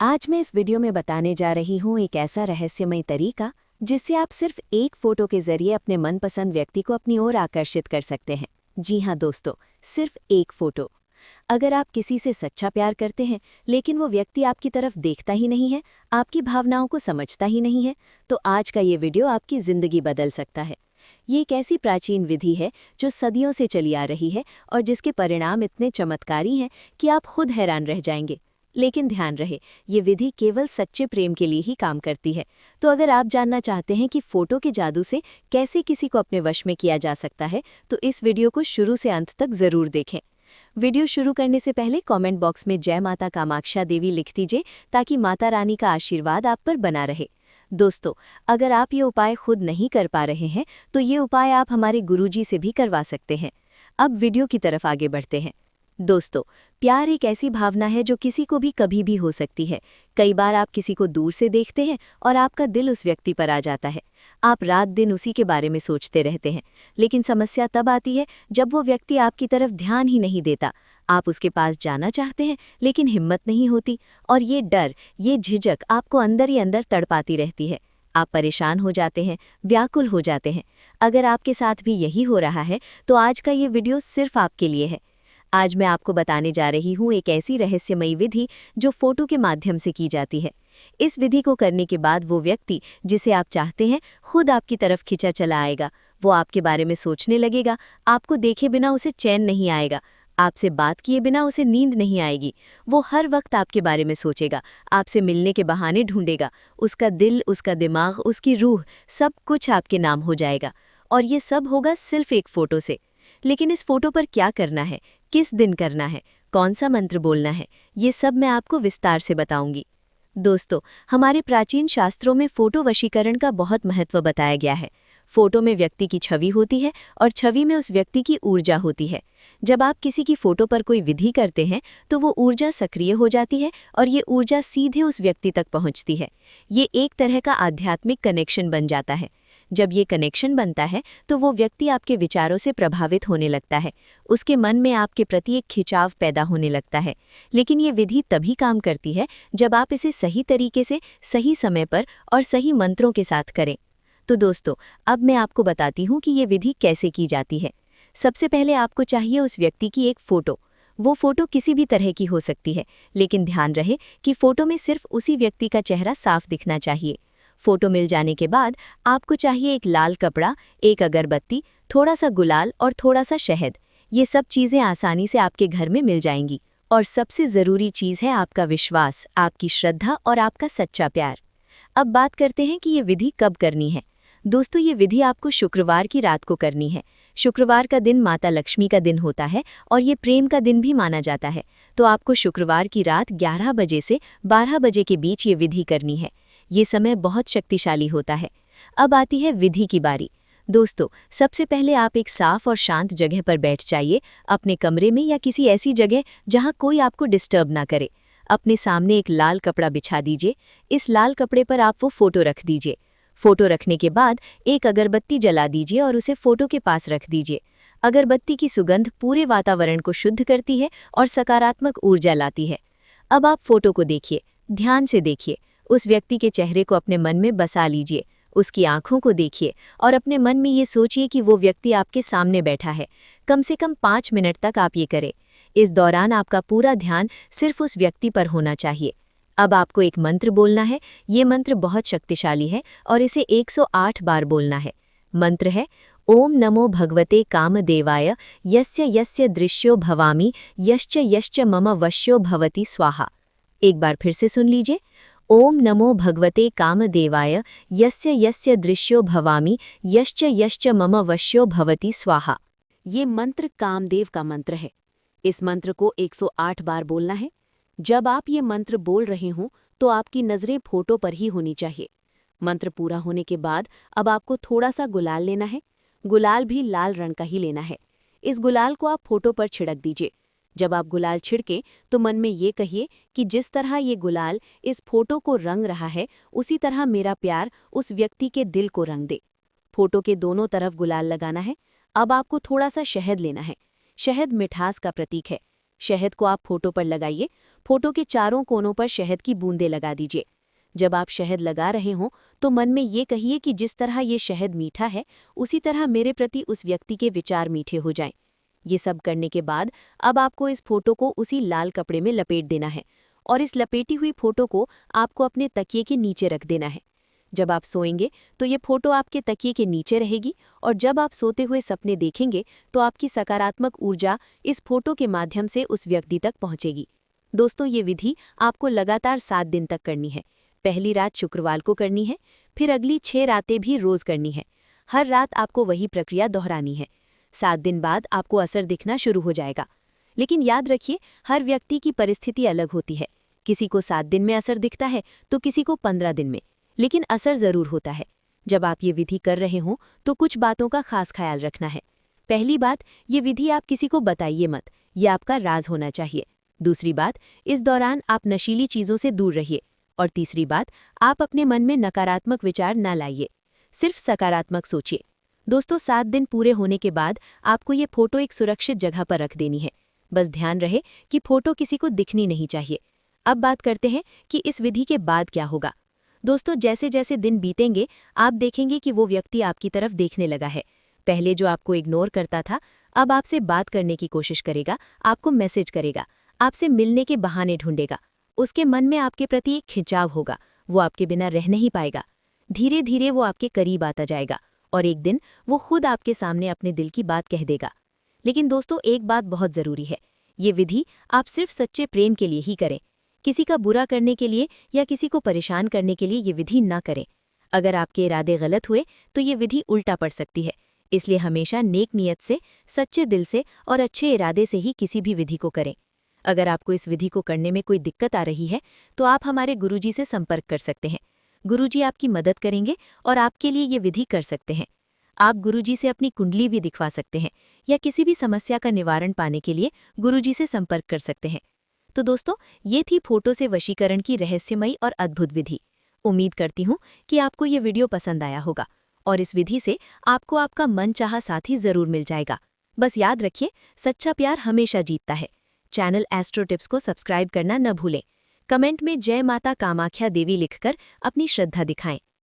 आज मैं इस वीडियो में बताने जा रही हूँ एक ऐसा रहस्यमय तरीका जिससे आप सिर्फ एक फोटो के जरिए अपने मनपसंद व्यक्ति को अपनी ओर आकर्षित कर सकते हैं। जी हाँ दोस्तों, सिर्फ एक फोटो। अगर आप किसी से सच्चा प्यार करते हैं लेकिन वो व्यक्ति आपकी तरफ देखता ही नहीं है, आपकी भावनाओं को समझता ही नहीं है, तो आज का ये वीडियो आपकी जिंदगी बदल सकता है। ये एक ऐसी प्राचीन विधि है जो सदियों से चली आ रही है और जिसके परिणाम इतने चमत्कारी हैं कि आप खुद हैरान रह जाएंगे। लेकिन ध्यान रहे, ये विधि केवल सच्चे प्रेम के लिए ही काम करती है। तो अगर आप जानना चाहते हैं कि फोटो के जादू से कैसे किसी को अपने वश में किया जा सकता है, तो इस वीडियो को शुरू से अंत तक जरूर देखें। वीडियो शुरू करने से पहले कमेंट बॉक्स में जय माता कामाक्षा देवी लिख दीजिए ताकि माता रानी का आशीर्वाद आप पर बना रहे। दोस्तों, अगर आप ये उपाय खुद नहीं कर पा रहे हैं तो ये उपाय आप हमारे गुरुजी से भी करवा सकते हैं। अब वीडियो की तरफ आगे बढ़ते हैं। दोस्तों, प्यार एक ऐसी भावना है जो किसी को भी कभी भी हो सकती है। कई बार आप किसी को दूर से देखते हैं और आपका दिल उस व्यक्ति पर आ जाता है। आप रात दिन उसी के बारे में सोचते रहते हैं, लेकिन समस्या तब आती है जब वो व्यक्ति आपकी तरफ ध्यान ही नहीं देता। आप उसके पास जाना चाहते हैं लेकिन हिम्मत नहीं होती, और ये डर, ये झिझक आपको अंदर ही अंदर तड़पाती रहती है। आप परेशान हो जाते हैं, व्याकुल हो जाते हैं। अगर आपके साथ भी यही हो रहा है तो आज का ये वीडियो सिर्फ आपके लिए है। आज मैं आपको बताने जा रही हूँ एक ऐसी रहस्यमयी विधि जो फोटो के माध्यम से की जाती है। इस विधि को करने के बाद वो व्यक्ति जिसे आप चाहते हैं खुद आपकी तरफ खिंचा चला आएगा। वो आपके बारे में सोचने लगेगा, आपको देखे बिना उसे चैन नहीं आएगा, आपसे बात किए बिना उसे नींद नहीं आएगी। वो हर वक्त आपके बारे में सोचेगा, आपसे मिलने के बहाने ढूंढेगा। उसका दिल, उसका दिमाग, उसकी रूह, सब कुछ आपके नाम हो जाएगा। और ये सब होगा सिर्फ एक फोटो से। लेकिन इस फोटो पर क्या करना है, किस दिन करना है, कौन सा मंत्र बोलना है, ये सब मैं आपको विस्तार से बताऊंगी। दोस्तों, हमारे प्राचीन शास्त्रों में फोटो वशीकरण का बहुत महत्व बताया गया है। फोटो में व्यक्ति की छवि होती है और छवि में उस व्यक्ति की ऊर्जा होती है। जब आप किसी की फोटो पर कोई विधि करते हैं तो वो ऊर्जा सक्रिय हो जाती है और ये ऊर्जा सीधे उस व्यक्ति तक पहुंचती है। ये एक तरह का आध्यात्मिक कनेक्शन बन जाता है। जब ये कनेक्शन बनता है तो वो व्यक्ति आपके विचारों से प्रभावित होने लगता है। उसके मन में आपके प्रति एक खिंचाव पैदा होने लगता है। लेकिन ये विधि तभी काम करती है जब आप इसे सही तरीके से, सही समय पर और सही मंत्रों के साथ करें। तो दोस्तों, अब मैं आपको बताती हूँ कि ये विधि कैसे की जाती है। सबसे पहले आपको चाहिए उस व्यक्ति की एक फ़ोटो। वो फ़ोटो किसी भी तरह की हो सकती है, लेकिन ध्यान रहे कि फ़ोटो में सिर्फ उसी व्यक्ति का चेहरा साफ दिखना चाहिए। फ़ोटो मिल जाने के बाद आपको चाहिए एक लाल कपड़ा, एक अगरबत्ती, थोड़ा सा गुलाल और थोड़ा सा शहद। ये सब चीज़ें आसानी से आपके घर में मिल जाएंगी। और सबसे ज़रूरी चीज़ है आपका विश्वास, आपकी श्रद्धा और आपका सच्चा प्यार। अब बात करते हैं कि ये विधि कब करनी है। दोस्तों, ये विधि आपको शुक्रवार की रात को करनी है। शुक्रवार का दिन माता लक्ष्मी का दिन होता है और ये प्रेम का दिन भी माना जाता है। तो आपको शुक्रवार की रात 11 बजे से 12 बजे के बीच ये विधि करनी है। ये समय बहुत शक्तिशाली होता है। अब आती है विधि की बारी। दोस्तों, सबसे पहले आप एक साफ और शांत जगह पर बैठ जाइए, अपने कमरे में या किसी ऐसी जगह जहां कोई आपको डिस्टर्ब ना करे। अपने सामने एक लाल कपड़ा बिछा दीजिए। इस लाल कपड़े पर आप वो फोटो रख दीजिए। फोटो रखने के बाद एक अगरबत्ती जला दीजिए और उसे फोटो के पास रख दीजिए। अगरबत्ती की सुगंध पूरे वातावरण को शुद्ध करती है और सकारात्मक ऊर्जा लाती है। अब आप फोटो को देखिए, ध्यान से देखिए। उस व्यक्ति के चेहरे को अपने मन में बसा लीजिए, उसकी आंखों को देखिए और अपने मन में ये सोचिए कि वो व्यक्ति आपके सामने बैठा है। कम से कम 5 मिनट तक आप ये करें। इस दौरान आपका पूरा ध्यान सिर्फ उस व्यक्ति पर होना चाहिए। अब आपको एक मंत्र बोलना है। ये मंत्र बहुत शक्तिशाली है और इसे 108 बार बोलना है। मंत्र है, ओम नमो भगवते कामदेवाय यस्य यस्य दृश्यो भवामि यश्च यश्च मम वश्यो भवति स्वाहा। एक बार फिर से सुन लीजिए। ओम नमो भगवते कामदेवाय यस्य यस्य दृश्यो भवामि यश्च यश्च मम वश्यो भवति स्वाहा। ये मंत्र कामदेव का मंत्र है। इस मंत्र को 108 बार बोलना है। जब आप ये मंत्र बोल रहे हों तो आपकी नज़रें फोटो पर ही होनी चाहिए। मंत्र पूरा होने के बाद अब आपको थोड़ा सा गुलाल लेना है। गुलाल भी लाल रंग का ही लेना है। इस गुलाल को आप फोटो पर छिड़क दीजिए। जब आप गुलाल छिड़के तो मन में ये कहिए कि जिस तरह ये गुलाल इस फोटो को रंग रहा है, उसी तरह मेरा प्यार उस व्यक्ति के दिल को रंग दे। फोटो के दोनों तरफ गुलाल लगाना है। अब आपको थोड़ा सा शहद लेना है। शहद मिठास का प्रतीक है। शहद को आप फोटो पर लगाइए। फोटो के चारों कोनों पर शहद की बूंदें लगा दीजिए। जब आप शहद लगा रहे हों तो मन में ये कहिए कि जिस तरह ये शहद मीठा है, उसी तरह मेरे प्रति उस व्यक्ति के विचार मीठे हो जाएं। ये सब करने के बाद अब आपको इस फोटो को उसी लाल कपड़े में लपेट देना है और इस लपेटी हुई फोटो को आपको अपने तकिए के नीचे रख देना है। जब आप सोएंगे तो ये फोटो आपके तकिए के नीचे रहेगी और जब आप सोते हुए सपने देखेंगे तो आपकी सकारात्मक ऊर्जा इस फोटो के माध्यम से उस व्यक्ति तक पहुंचेगी। दोस्तों, ये विधि आपको लगातार 7 दिन तक करनी है। पहली रात शुक्रवार को करनी है, फिर अगली 6 रातें भी रोज करनी है। हर रात आपको वही प्रक्रिया दोहरानी है। 7 दिन बाद आपको असर दिखना शुरू हो जाएगा। लेकिन याद रखिए, हर व्यक्ति की परिस्थिति अलग होती है। किसी को 7 दिन में असर दिखता है तो किसी को 15 दिन में, लेकिन असर जरूर होता है। जब आप ये विधि कर रहे हों तो कुछ बातों का खास ख्याल रखना है। पहली बात, ये विधि आप किसी को बताइए मत, ये आपका राज होना चाहिए। दूसरी बात, इस दौरान आप नशीली चीज़ों से दूर रहिए। और तीसरी बात, आप अपने मन में नकारात्मक विचार न लाइए, सिर्फ सकारात्मक सोचिए। दोस्तों, 7 दिन पूरे होने के बाद आपको ये फोटो एक सुरक्षित जगह पर रख देनी है। बस ध्यान रहे कि फोटो किसी को दिखनी नहीं चाहिए। अब बात करते हैं कि इस विधि के बाद क्या होगा। दोस्तों, जैसे जैसे दिन बीतेंगे आप देखेंगे कि वो व्यक्ति आपकी तरफ देखने लगा है। पहले जो आपको इग्नोर करता था, अब आपसे बात करने की कोशिश करेगा, आपको मैसेज करेगा, आपसे मिलने के बहाने ढूंढेगा। उसके मन में आपके प्रति एक खिंचाव होगा, वो आपके बिना रह नहीं पाएगा। धीरे धीरे वो आपके करीब आता जाएगा और एक दिन वो खुद आपके सामने अपने दिल की बात कह देगा। लेकिन दोस्तों, एक बात बहुत ज़रूरी है, ये विधि आप सिर्फ सच्चे प्रेम के लिए ही करें। किसी का बुरा करने के लिए या किसी को परेशान करने के लिए ये विधि ना करें। अगर आपके इरादे गलत हुए तो ये विधि उल्टा पड़ सकती है। इसलिए हमेशा नेक नियत से, सच्चे दिल से और अच्छे इरादे से ही किसी भी विधि को करें। अगर आपको इस विधि को करने में कोई दिक्कत आ रही है तो आप हमारे गुरुजी से संपर्क कर सकते हैं। गुरुजी आपकी मदद करेंगे और आपके लिए ये विधि कर सकते हैं। आप गुरुजी से अपनी कुंडली भी दिखवा सकते हैं या किसी भी समस्या का निवारण पाने के लिए गुरुजी से संपर्क कर सकते हैं। तो दोस्तों, ये थी फोटो से वशीकरण की रहस्यमयी और अद्भुत विधि। उम्मीद करती हूँ कि आपको ये वीडियो पसंद आया होगा और इस विधि से आपको आपका मनचाहा साथी जरूर मिल जाएगा। बस याद रखिए, सच्चा प्यार हमेशा जीतता है। चैनल एस्ट्रो टिप्स को सब्सक्राइब करना न भूलें। कमेंट में जय माता कामाख्या देवी लिखकर अपनी श्रद्धा दिखाएं।